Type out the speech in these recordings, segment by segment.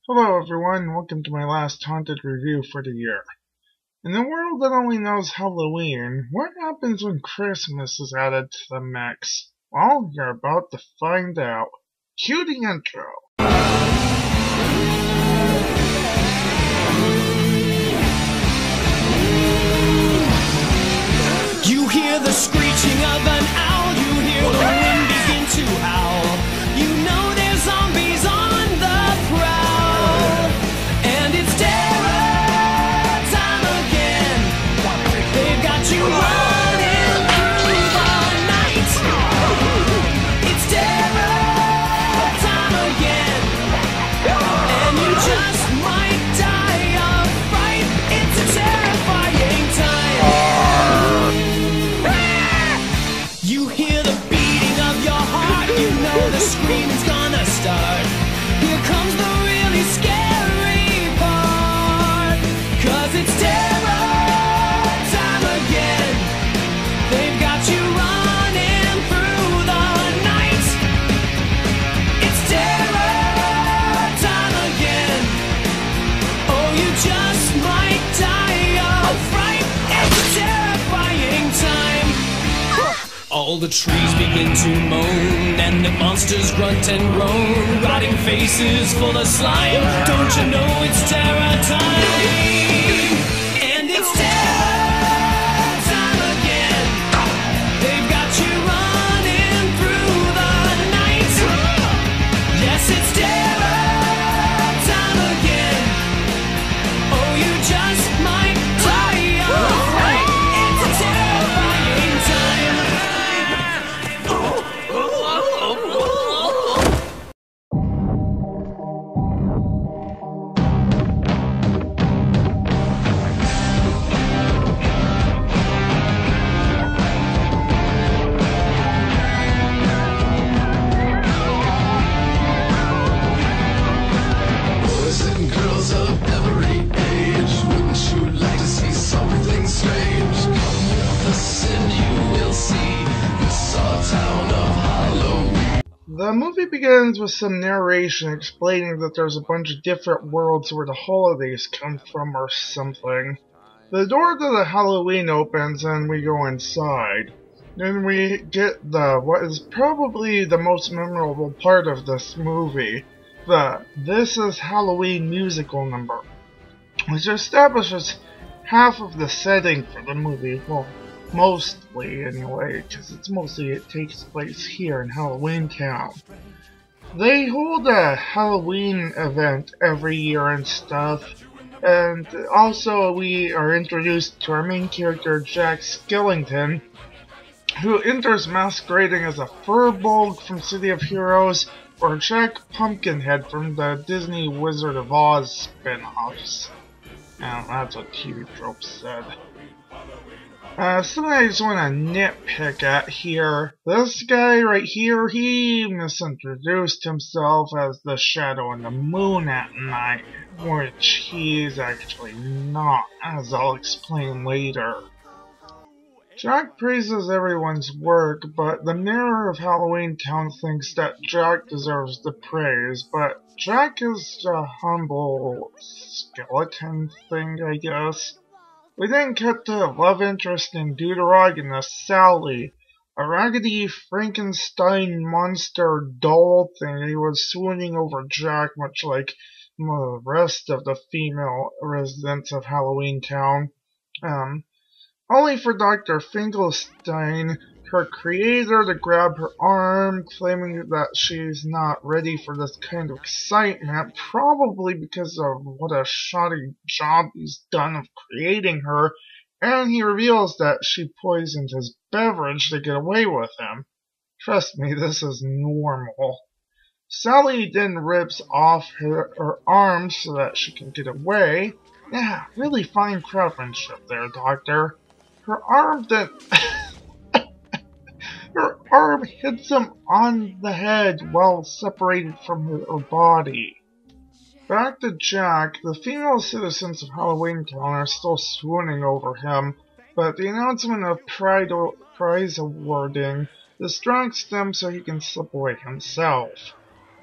Hello everyone, welcome to my last haunted review for the year. In a world that only knows Halloween, what happens when Christmas is added to the mix? Well, you're about to find out. Cue the intro. You hear the screeching of an owl, you hear the wind begin to howl. You know there's zombies on the prowl, and it's terror time again. They've got you running through the night. It's terror time again, and you just might die of fright. It's a terrifying time. You hear the beating of your heart, you know the screaming's gonna start. Here comes the really scary part, 'cause it's terror time again. They've got you running through the night. It's terror time again. Oh, you just might die of fright. It's a terrifying time. All the trees begin to moan, and the monsters grunt and groan, rotting faces full of slime. Don't you know it's terror time? And it's terror time again. They've got you running through the night. Yes, it's terror time again. Oh, you just might die of fright. It's a terrifying time. Boys and girls of every age, wouldn't you like to see something strange? Come with us and you will see this our town of Halloween. The movie begins with some narration explaining that there's a bunch of different worlds where the holidays come from or something. The door to the Halloween opens and we go inside. Then we get what is probably the most memorable part of this movie, the This Is Halloween musical number, which establishes half of the setting for the movie. Well, mostly anyway, because it takes place here in Halloween Town. They hold a Halloween event every year and stuff, and also we are introduced to our main character Jack Skellington, who enters masquerading as a Furbolg from City of Heroes or Jack Pumpkinhead from the Disney Wizard of Oz spin-offs. And that's what TV tropes said. Something I just want to nitpick at here. This guy right here, he misintroduced himself as the Shadow in the Moon at Night, which he's actually not, as I'll explain later. Jack praises everyone's work, but the Mirror of Halloween Town thinks that Jack deserves the praise, but Jack is a humble skeleton thing, I guess. We then cut to a love interest in Deuterogonus, Sally, a raggedy Frankenstein monster doll thing. He was swooning over Jack, much like the rest of the female residents of Halloween Town. Only for Dr. Finkelstein, her creator, to grab her arm, claiming that she's not ready for this kind of excitement, probably because of what a shoddy job he's done of creating her, and he reveals that she poisoned his beverage to get away with him. Trust me, this is normal. Sally then rips off her arm so that she can get away. Yeah, really fine craftsmanship there, Doctor. Her arm then... Her arm hits him on the head while separated from her body. Back to Jack, the female citizens of Halloween Town are still swooning over him, but the announcement of prize awarding distracts them so he can slip away himself.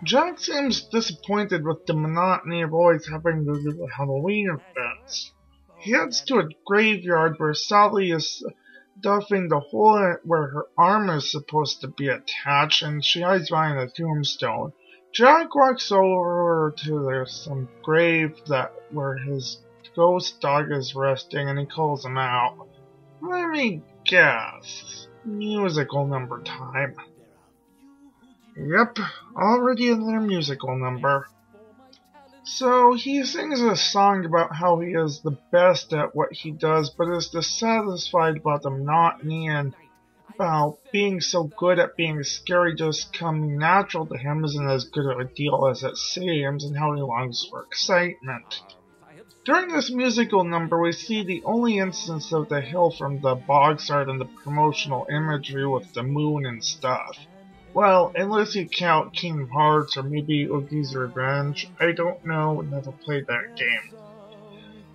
Jack seems disappointed with the monotony of always having to do the Halloween events. He heads to a graveyard where Sally is stuffing the hole in it where her arm is supposed to be attached, and she hides behind a tombstone. Jack walks over to some grave where his ghost dog is resting, and he calls him out. Let me guess. Musical number time. Yep, already another musical number. So he sings a song about how he is the best at what he does, but is dissatisfied about the monotony and about being so good at being scary just coming natural to him isn't as good of a deal as it seems, and how he longs for excitement. During this musical number, we see the only instance of the hill from the box art and the promotional imagery with the moon and stuff. Well, unless you count Kingdom Hearts or maybe Oogie's Revenge. I don't know, never played that game.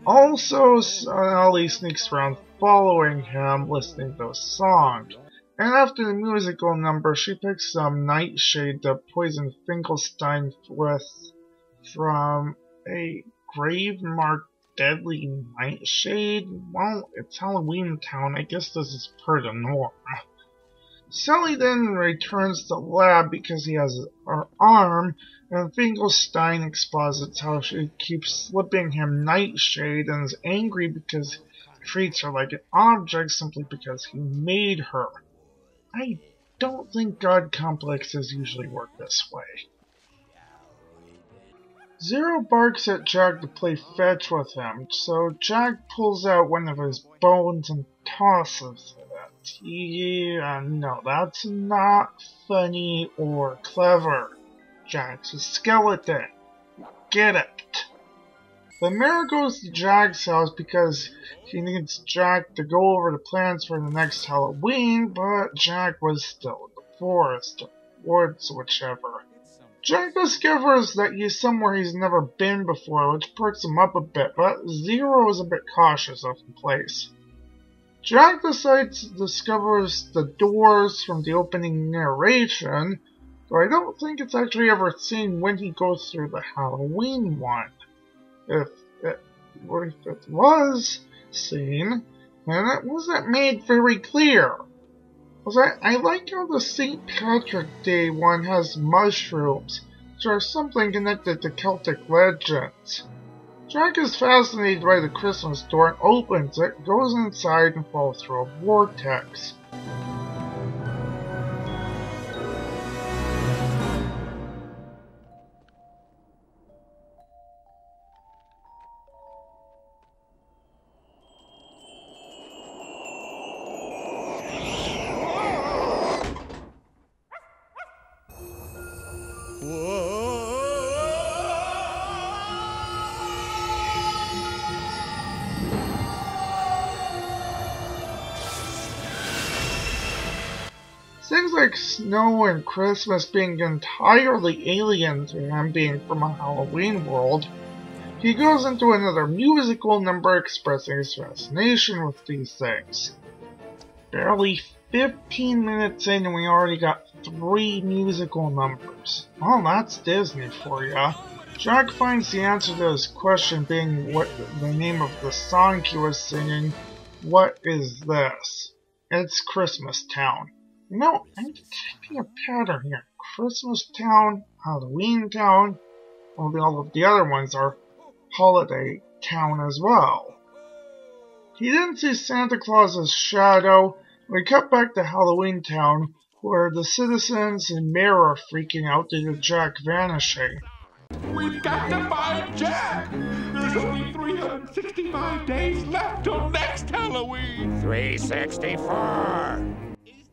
Also, Sally sneaks around following him, listening to those songs. And after the musical number, she picks some nightshade to poison Finkelstein with from a grave marked deadly nightshade. Well, it's Halloween Town. I guess this is per the norm. Sally then returns to the lab because he has her arm, and Finkelstein exposits how she keeps slipping him nightshade and is angry because he treats her like an object simply because he made her. I don't think God complexes usually work this way. Zero barks at Jack to play fetch with him, so Jack pulls out one of his bones and tosses it. Yeah, no, that's not funny or clever. Jack's a skeleton. Get it? The mayor goes to Jack's house because he needs Jack to go over the plans for the next Halloween, but Jack was still in the forest, or woods, whichever. Jack discovers that he's somewhere he's never been before, which perks him up a bit, but Zero is a bit cautious of the place. Jack discovers the doors from the opening narration, though I don't think it's actually ever seen when he goes through the Halloween one. If it was seen, then it wasn't made very clear. I like how the St. Patrick Day one has mushrooms, which are something connected to Celtic legends. Jack is fascinated by the Christmas door and opens it, goes inside, and falls through a vortex. Things like snow and Christmas being entirely alien to him being from a Halloween world, he goes into another musical number expressing his fascination with these things. Barely 15 minutes in and we already got 3 musical numbers. Oh, that's Disney for ya. Jack finds the answer to his question being what the name of the song he was singing. What is this? It's Christmas Town. You know, I'm detecting a pattern here. Christmas Town, Halloween Town, all of the other ones are Holiday Town as well. He didn't see Santa Claus's shadow. We cut back to Halloween Town, where the citizens and mayor are freaking out due to Jack vanishing. We've got to find Jack! There's only 365 days left till next Halloween! 364!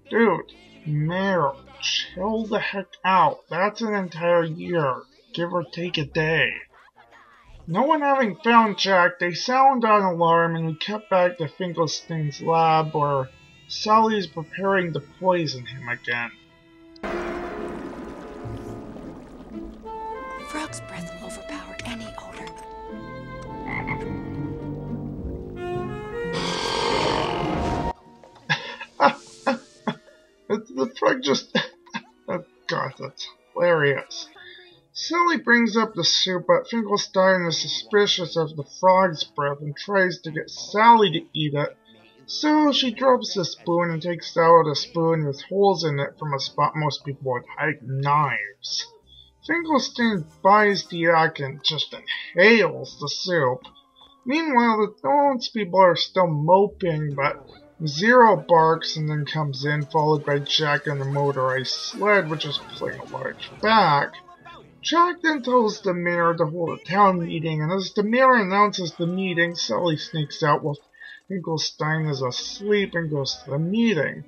Dude, Mayor, chill the heck out. That's an entire year, give or take a day. No one having found Jack, they sound an alarm and we cut back to Finkelstein's lab where Sally's preparing to poison him again. Frog's breath will overpower any odor. The frog just... oh god, that's hilarious. Sally brings up the soup, but Finkelstein is suspicious of the frog's breath and tries to get Sally to eat it. So she drops the spoon and takes out a spoon with holes in it from a spot most people would hide knives. Finkelstein buys the yak and just inhales the soup. Meanwhile, the townspeople are still moping, but Zero barks and then comes in, followed by Jack and the motorized sled, which is playing a large bag. Jack then tells the mayor to hold a town meeting, and as the mayor announces the meeting, Sally sneaks out while Finkelstein is asleep and goes to the meeting.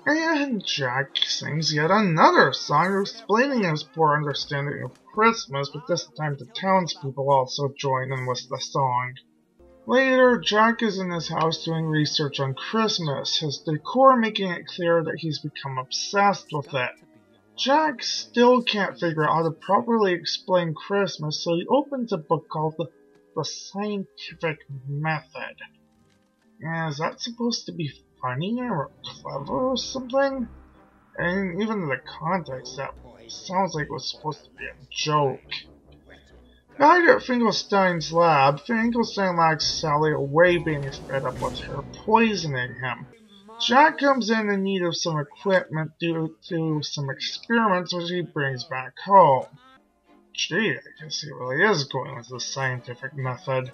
And Jack sings yet another song explaining his poor understanding of Christmas, but this time the townspeople also join in with the song. Later, Jack is in his house doing research on Christmas, his decor making it clear that he's become obsessed with it. Jack still can't figure out how to properly explain Christmas, so he opens a book called The Scientific Method. Is that supposed to be funny or clever or something? And even in the context, that sounds like it was supposed to be a joke. Back at Finkelstein's lab, Finkelstein locks Sally away, being fed up with her poisoning him. Jack comes in need of some equipment due to some experiments which he brings back home. Gee, I guess he really is going with the scientific method.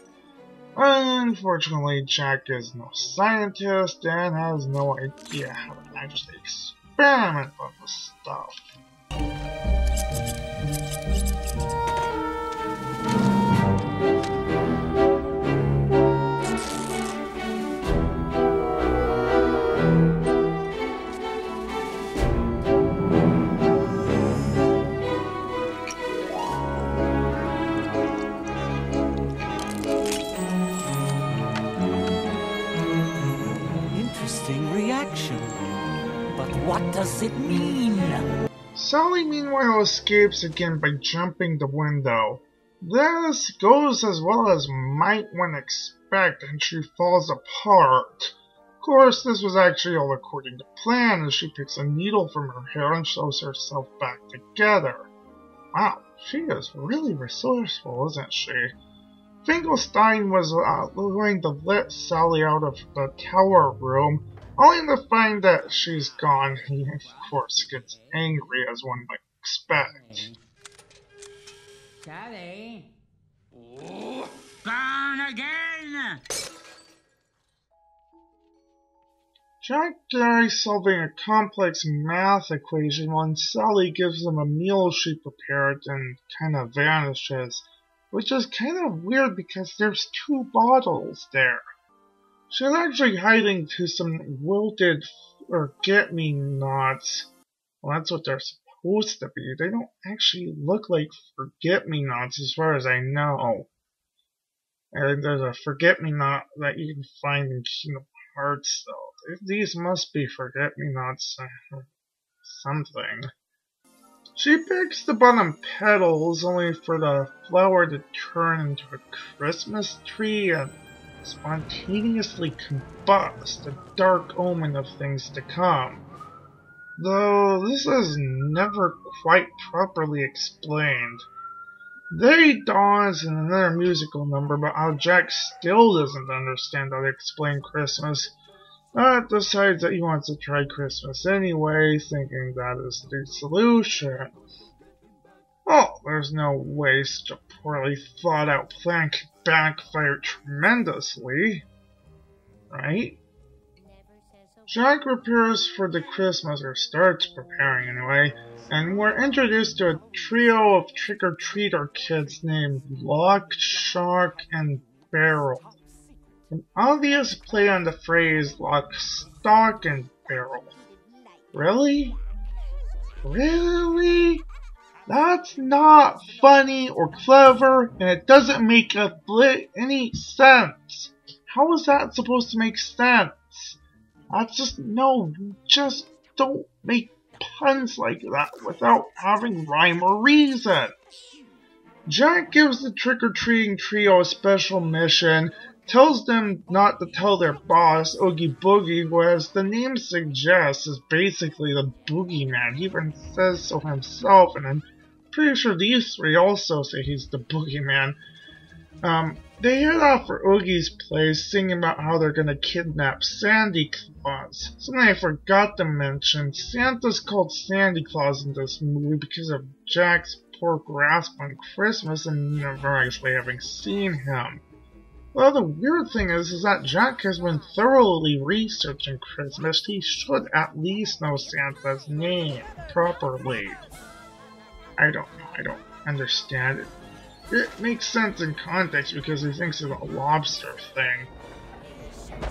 Unfortunately, Jack is no scientist and has no idea how to actually experiment with the stuff. But what does it mean? Sally meanwhile escapes again by jumping the window. This goes as well as might one expect, and she falls apart. Of course, this was actually all according to plan, as she picks a needle from her hair and sews herself back together. Wow, she is really resourceful, isn't she? Finkelstein was going to let Sally out of the tower room, only to find that she's gone. He, of course, gets angry, as one might expect. Sally? Oh, gone again! Jack tries solving a complex math equation when Sally gives him a meal she prepared and kind of vanishes, which is kind of weird because there's 2 bottles there. She's actually hiding to some wilted forget-me-nots. Well, that's what they're supposed to be. They don't actually look like forget-me-nots as far as I know. And there's a forget-me-not that you can find in Kingdom Hearts, though. These must be forget-me-nots or something. She picks the bottom petals only for the flower to turn into a Christmas tree and spontaneously combust, a dark omen of things to come. Though this is never quite properly explained. Day dawns in another musical number, but how Jack still doesn't understand how to explain Christmas, but decides that he wants to try Christmas anyway, thinking that is the solution. Oh, there's no way such a poorly thought out plan could backfire tremendously, right? Jack prepares for the Christmas, or starts preparing anyway, and we're introduced to a trio of trick-or-treater kids named Lock, Shock, and Barrel. An obvious play on the phrase Lock, Stock, and Barrel. Really? Really? That's not funny or clever, and it doesn't make any sense. How is that supposed to make sense? That's just, no, just don't make puns like that without having rhyme or reason. Jack gives the trick-or-treating trio a special mission, tells them not to tell their boss, Oogie Boogie, who, as the name suggests, is basically the boogeyman. He even says so himself, and I'm pretty sure these three also say he's the boogeyman. They head off for Oogie's place, singing about how they're gonna kidnap Sandy Claus. Something I forgot to mention, Santa's called Sandy Claus in this movie because of Jack's poor grasp on Christmas and never actually having seen him. Well, the weird thing is that Jack has been thoroughly researching Christmas. He should at least know Santa's name properly. I don't know, I don't understand it. It makes sense in context because he thinks of a lobster thing.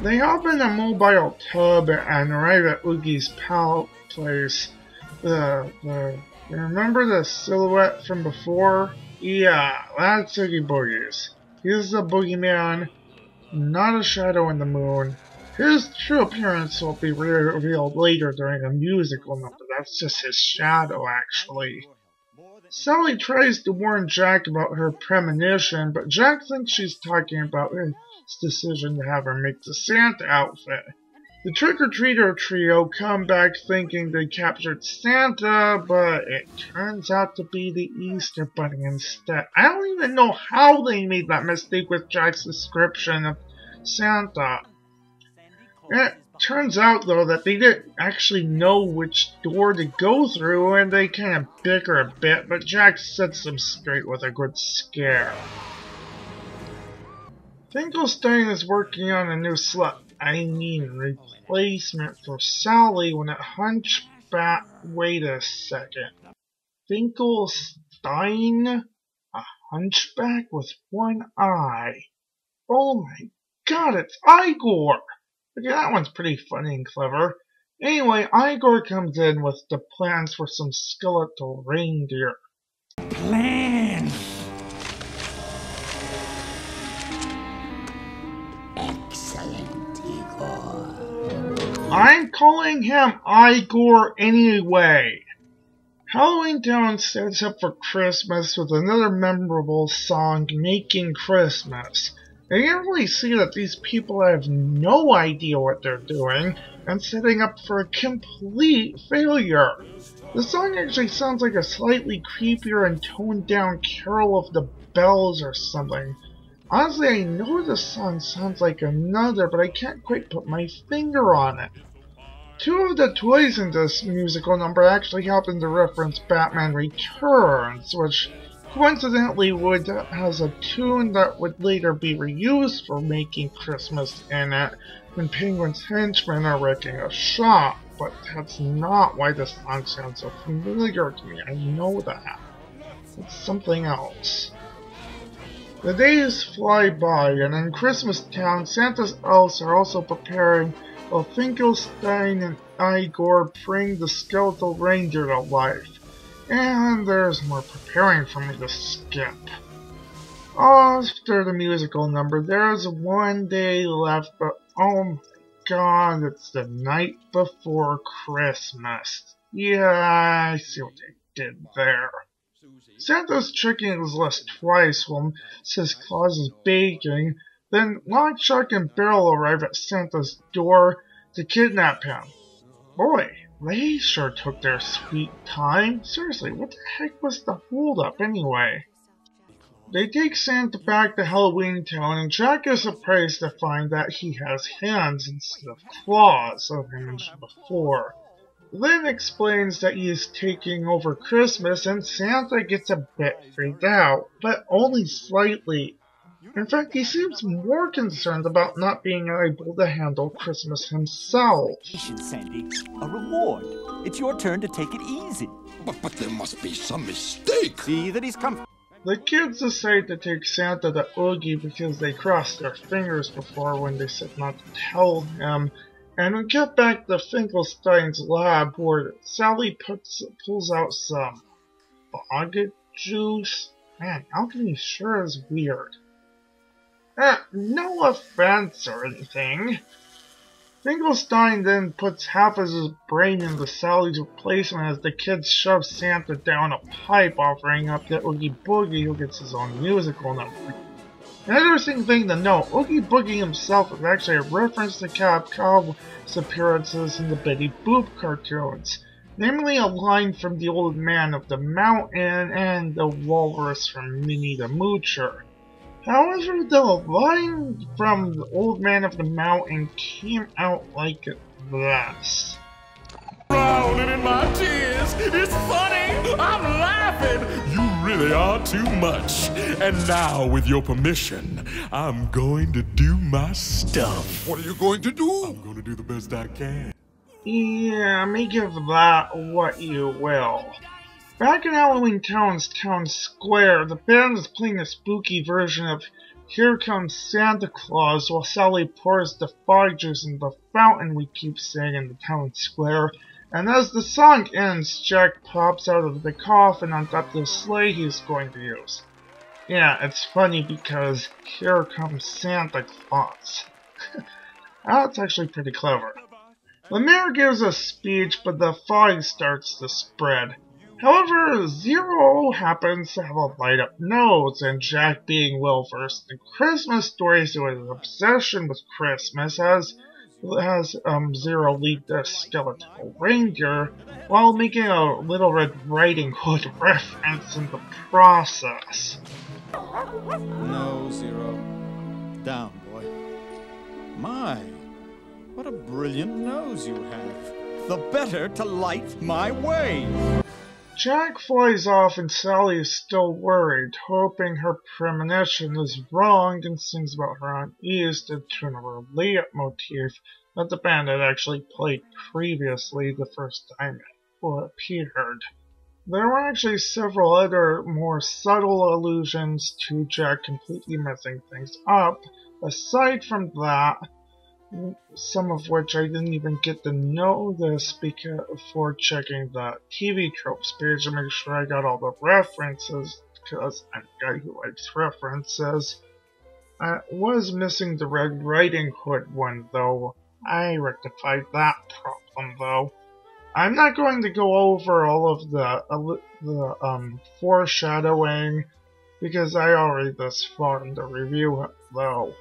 They hop in a mobile tub and arrive at Oogie's pal place. Remember the silhouette from before? Yeah, that's Oogie Boogie's. He's the boogeyman, not a shadow in the moon. His true appearance will be revealed later during a musical number. That's just his shadow, actually. Sally tries to warn Jack about her premonition, but Jack thinks she's talking about his decision to have her make the Santa outfit. The trick-or-treater trio come back thinking they captured Santa, but it turns out to be the Easter Bunny instead. I don't even know how they made that mistake with Jack's description of Santa. It turns out, though, that they didn't actually know which door to go through, and they kind of bicker a bit, but Jack sets them straight with a good scare. Finkelstein is working on a new replacement for Sally when it hunchback. Wait a second. Finkelstein? A hunchback with one eye? Oh my god, it's Igor! Okay, that one's pretty funny and clever. Anyway, Igor comes in with the plans for some skeletal reindeer. Plans! Excellent, Igor. I'm calling him Igor anyway. Halloween Town sets up for Christmas with another memorable song, Making Christmas. You can really see that these people have no idea what they're doing and setting up for a complete failure. The song actually sounds like a slightly creepier and toned down Carol of the Bells or something. Honestly, I know the song sounds like another, but I can't quite put my finger on it. Two of the toys in this musical number actually happen to reference Batman Returns, which coincidentally has a tune that would later be reused for Making Christmas in it when Penguin's henchmen are wrecking a shop, but that's not why the song sounds so familiar to me. I know that. It's something else. The days fly by, and in Christmas Town, Santa's elves are also preparing while Finkelstein and Igor bring the skeletal reindeer to life. And there's more preparing for me to skip. After the musical number, there's one day left, but oh my god, it's the night before Christmas. Yeah, I see what they did there. Santa's checking his list twice while Mrs. Claus is baking, then Lockjack and Barrel arrive at Santa's door to kidnap him. Boy, they sure took their sweet time. Seriously, what the heck was the holdup anyway? They take Santa back to Halloween Town, and Jack is surprised to find that he has hands instead of claws, as I mentioned before. Lynn explains that he is taking over Christmas, and Santa gets a bit freaked out, but only slightly. In fact, he seems more concerned about not being able to handle Christmas himself. Sandy, a reward. It's your turn to take it easy. But there must be some mistake. See that he's come. The kids decide to take Santa to Oogie because they crossed their fingers before when they said not to tell him. And we get back to Finkelstein's lab where Sally pulls out some bog juice. Man, alchemy sure is weird. No offense or anything. Finkelstein then puts half of his brain into Sally's replacement as the kids shove Santa down a pipe, offering up to Oogie Boogie, who gets his own musical number. An interesting thing to note, Oogie Boogie himself is actually a reference to Cap Cow's appearances in the Betty Boop cartoons, namely a line from the Old Man of the Mountain and the Walrus from Minnie the Moocher. However, the line from the Old Man of the Mountain came out like this. Drowning in my tears. It's funny. I'm laughing. You really are too much. And now, with your permission, I'm going to do my stuff. What are you going to do? I'm going to do the best I can. Yeah, make of that what you will. Back in Halloween Town's town square, the band is playing a spooky version of Here Comes Santa Claus while Sally pours the fog juice in the fountain we keep seeing in the town square. And as the song ends, Jack pops out of the coffin on top of the sleigh he's going to use. Yeah, it's funny because here comes Santa Claus. That's actually pretty clever. The mayor gives a speech, but the fog starts to spread. However, Zero happens to have a light-up nose, and Jack, being well-versed in Christmas stories who has an obsession with Christmas, has Zero lead the skeletal reindeer while making a Little Red Riding Hood reference in the process. No, Zero. Down, boy. My, what a brilliant nose you have. The better to light my way. Jack flies off and Sally is still worried, hoping her premonition is wrong and sings about her unease to tune of her leitmotif that the band had actually played previously the first time it appeared. There were actually several other more subtle allusions to Jack completely messing things up. Aside from that, some of which I didn't even get to notice before checking the TV tropes page to make sure I got all the references, because I'm a guy who likes references. I was missing the Red Riding Hood one, though. I rectified that problem, though. I'm not going to go over all of the foreshadowing, because I already this far in the review, though.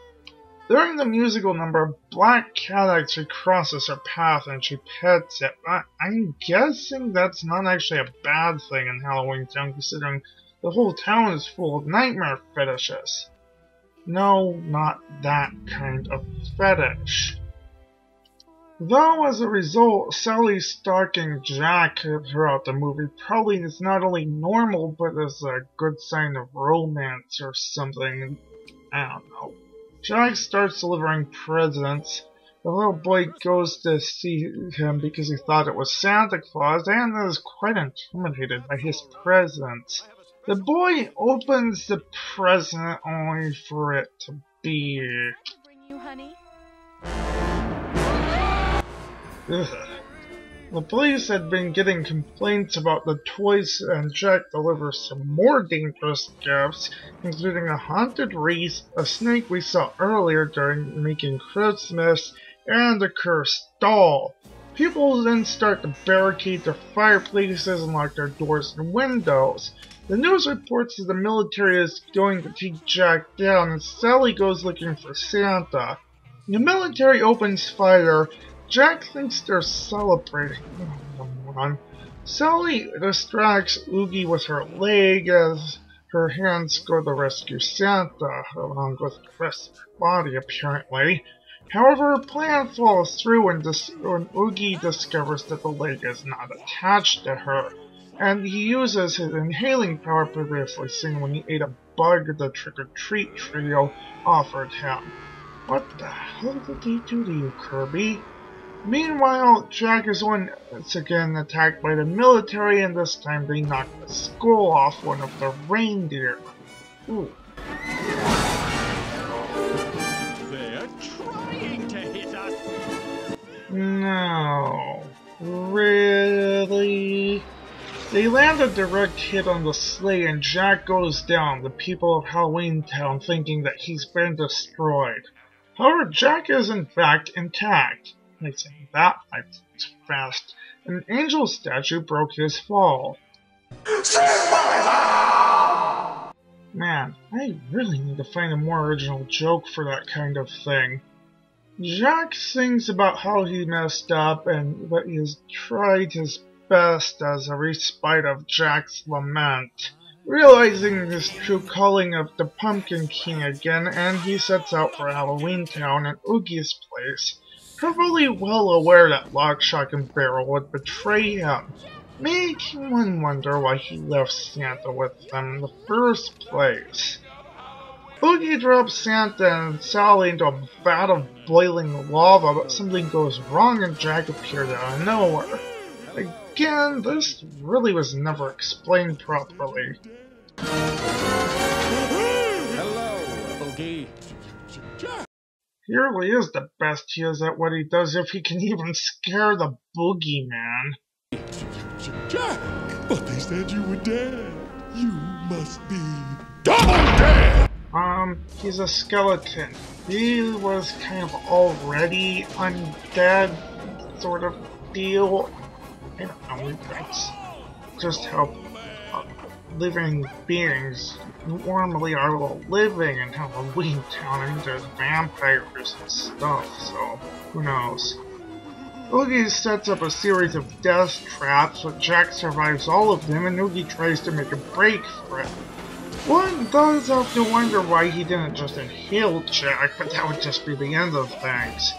During the musical number, a black cat actually crosses her path and she pets it. I'm guessing that's not actually a bad thing in Halloween Town, considering the whole town is full of nightmare fetishes. No, not that kind of fetish. Though, as a result, Sally stalking Jack throughout the movie probably is not only normal, but is a good sign of romance or something. I don't know. Jack starts delivering presents. The little boy goes to see him because he thought it was Santa Claus and is quite intimidated by his presents. The boy opens the present only for it to be... Bring you honey? Ugh. The police had been getting complaints about the toys, and Jack delivers some more dangerous gifts, including a haunted wreath, a snake we saw earlier during Making Christmas, and a cursed doll. People then start to barricade their fireplaces and lock their doors and windows. The news reports that the military is going to take Jack down, and Sally goes looking for Santa. The military opens fire. Jack thinks they're celebrating. Oh, come on. Sally distracts Oogie with her leg as her hands go to rescue Santa, along with the rest of her body, apparently. However, her plan falls through when Oogie discovers that the leg is not attached to her, and he uses his inhaling power previously seen when he ate a bug the trick-or-treat trio offered him. What the hell did he do to you, Kirby? Meanwhile, Jack is once again attacked by the military, and this time they knock the skull off one of the reindeer. Ooh. They're trying to hit us. No. Really? They land a direct hit on the sleigh and Jack goes down, the people of Halloween Town thinking that he's been destroyed. However, Jack is in fact intact. placing that fast. An angel statue broke his fall. Man, I really need to find a more original joke for that kind of thing. Jack sings about how he messed up but he has tried his best as a respite of Jack's lament. Realizing his true calling of the Pumpkin King again, and he sets out for Halloween Town and Oogie's place, probably well aware that Lock, Shock, and Barrel would betray him, making one wonder why he left Santa with them in the first place. Oogie drops Santa and Sally into a vat of boiling lava, but something goes wrong and Jack appeared out of nowhere. Again, this really was never explained properly. Hello, Oogie. He really is the best he is at what he does if he can even scare the boogeyman. Jack! But they said you were dead. You must be double dead! He's a skeleton. He was kind of already undead sort of deal. I don't know, that's just how living beings normally are living in Halloween Town. I mean, there's vampires and stuff, so who knows. Oogie sets up a series of death traps, but Jack survives all of them, and Oogie tries to make a break for it. One does have to wonder why he didn't just inhale Jack, but that would just be the end of things.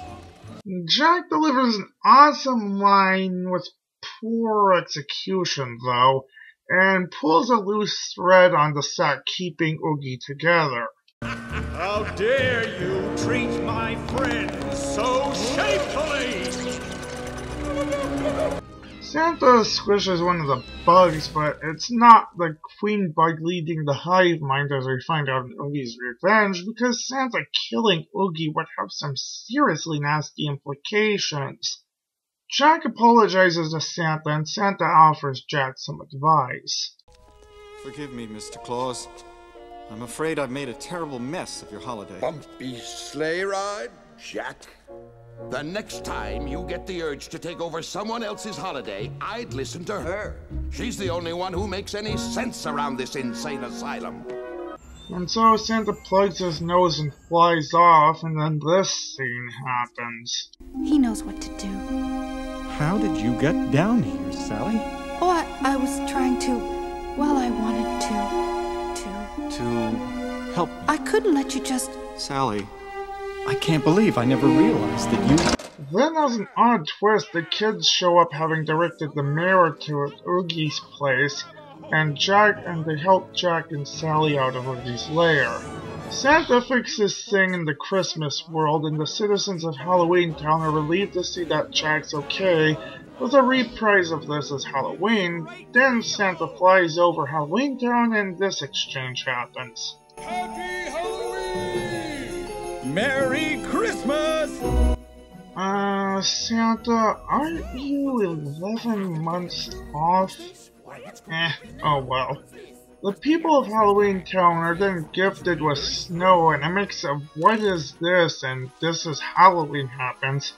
Jack delivers an awesome line with poor execution, though, and pulls a loose thread on the set, keeping Oogie together. How dare you treat my friends so shamefully! Santa squishes one of the bugs, but it's not the queen bug leading the hive mind, as we find out in Oogie's revenge, because Santa killing Oogie would have some seriously nasty implications. Jack apologizes to Santa, and Santa offers Jack some advice. Forgive me, Mr. Claus. I'm afraid I've made a terrible mess of your holiday. Bumpy sleigh ride, Jack? The next time you get the urge to take over someone else's holiday, I'd listen to her. She's the only one who makes any sense around this insane asylum. And so Santa plugs his nose and flies off, and then this scene happens. He knows what to do. How did you get down here, Sally? Oh, I was trying to... Well, I wanted to... To help me. I couldn't let you just... Sally, I can't believe I never realized that you... Then as an odd twist, the kids show up having directed the mirror to Oogie's place, and they help Jack and Sally out of Oogie's lair. Santa fixes things in the Christmas world, and the citizens of Halloween Town are relieved to see that Jack's okay. With a reprise of this as Halloween, then Santa flies over Halloween Town and this exchange happens. Happy Halloween! Merry Christmas! Santa, aren't you 11 months off? Oh well. The people of Halloween Town are then gifted with snow, and a mix of what is this and this is Halloween happens,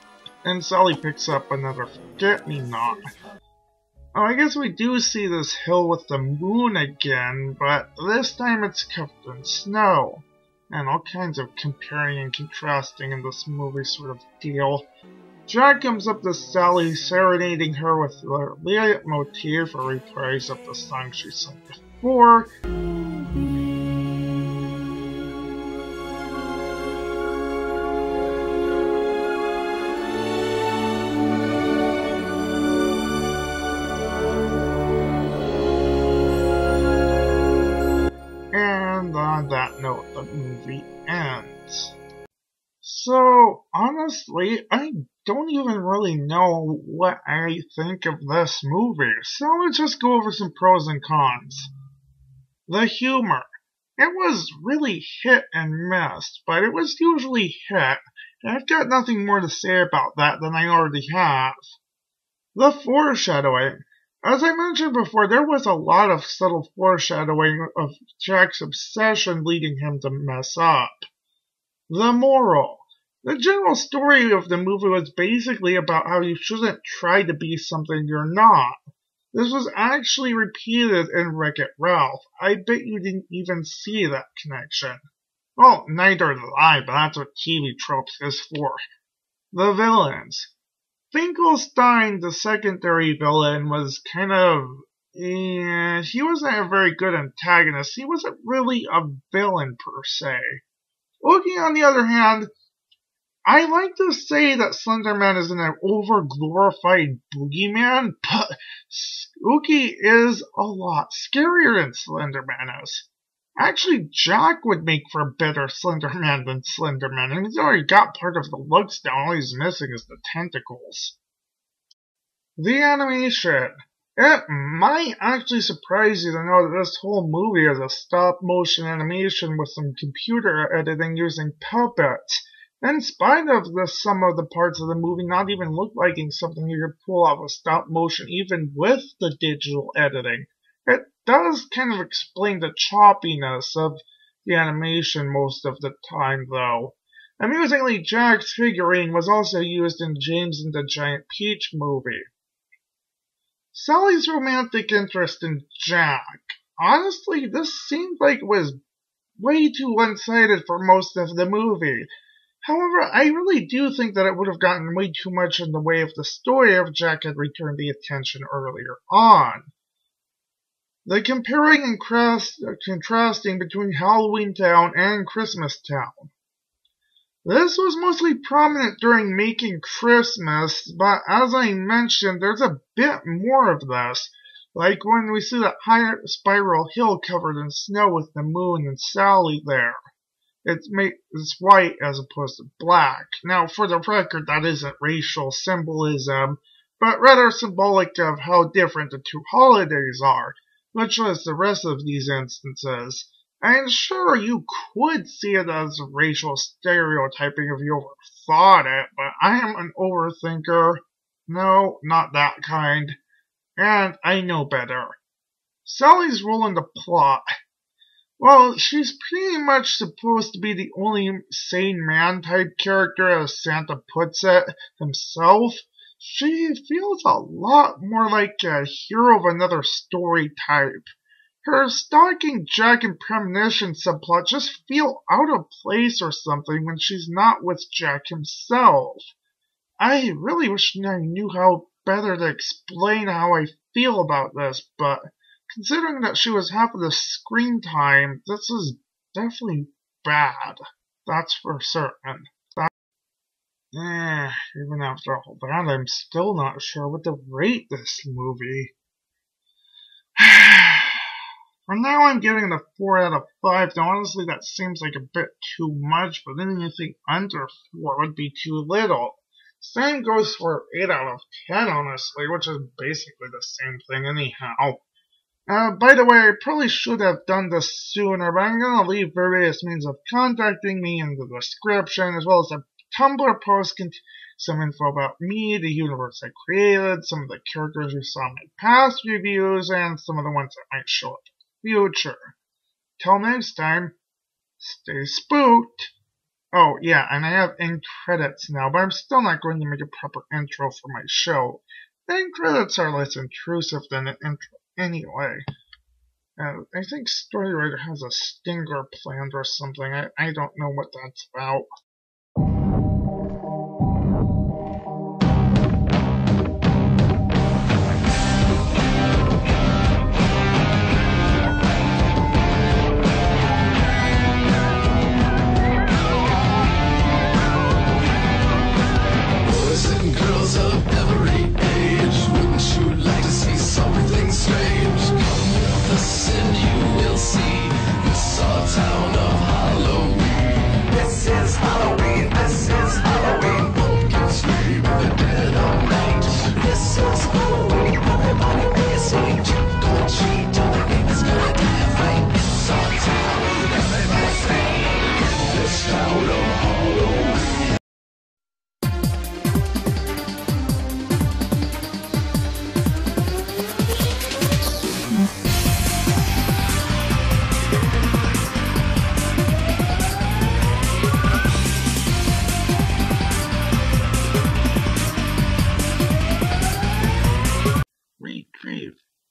and Sally picks up another forget-me-not. Oh, I guess we do see this hill with the moon again, but this time it's covered in snow. And all kinds of comparing and contrasting in this movie sort of deal. Jack comes up to Sally, serenading her with the leitmotif, a reprise of the song she sang before. And on that note, the movie ends. So, honestly, I don't even really know what I think of this movie, so let's just go over some pros and cons. The humor. It was really hit and miss, but it was usually hit, and I've got nothing more to say about that than I already have. The foreshadowing. As I mentioned before, there was a lot of subtle foreshadowing of Jack's obsession leading him to mess up. The moral. The general story of the movie was basically about how you shouldn't try to be something you're not. This was actually repeated in Wreck-It Ralph. I bet you didn't even see that connection. Well, neither did I, but that's what TV tropes is for. The villains. Finkelstein, the secondary villain, was kind of... he wasn't a very good antagonist. He wasn't really a villain, per se. Oogie, on the other hand, I like to say that Slenderman is an over-glorified boogeyman, but Oogie is a lot scarier than Slenderman is. Actually, Jack would make for a better Slenderman than Slenderman, and he's already got part of the looks down. All he's missing is the tentacles. The animation. It might actually surprise you to know that this whole movie is a stop-motion animation with some computer editing using puppets. In spite of this, some of the parts of the movie not even look like something you could pull off with stop-motion, even with the digital editing. It does kind of explain the choppiness of the animation most of the time, though. Amusingly, Jack's figurine was also used in James and the Giant Peach movie. Sally's romantic interest in Jack. Honestly, this seemed like it was way too one-sided for most of the movie. However, I really do think that it would have gotten way too much in the way of the story if Jack had returned the attention earlier on. The comparing and contrasting between Halloween Town and Christmas Town. This was mostly prominent during Making Christmas, but as I mentioned, there's a bit more of this. Like when we see that high spiral hill covered in snow with the moon and Sally there. It's white as opposed to black. Now, for the record, that isn't racial symbolism, but rather symbolic of how different the two holidays are, much less the rest of these instances. And sure, you could see it as racial stereotyping if you overthought it, but I am an overthinker. No, not that kind. And I know better. Sally's role in the plot. Well, she's pretty much supposed to be the only sane man type character, as Santa puts it himself. She feels a lot more like a hero of another story type. Her stalking Jack and premonition subplot just feel out of place or something when she's not with Jack himself. I really wish I knew how better to explain how I feel about this, but considering that she was half of the screen time, this is definitely bad. That's for certain. Even after all that, I'm still not sure what to rate this movie. For now, I'm giving it a 4 out of 5, though honestly that seems like a bit too much, but anything under 4 would be too little. Same goes for 8 out of 10, honestly, which is basically the same thing anyhow. By the way, I probably should have done this sooner, but I'm going to leave various means of contacting me in the description, as well as a Tumblr post containing some info about me, the universe I created, some of the characters you saw in my past reviews, and some of the ones that might show up in the future. Till next time, stay spooked. Oh, yeah, and I have end credits now, but I'm still not going to make a proper intro for my show. End credits are less intrusive than an intro anyway. I think Storywriter has a stinger planned or something. I don't know what that's about. Town of Halloween. This is Halloween.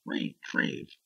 Retrieve.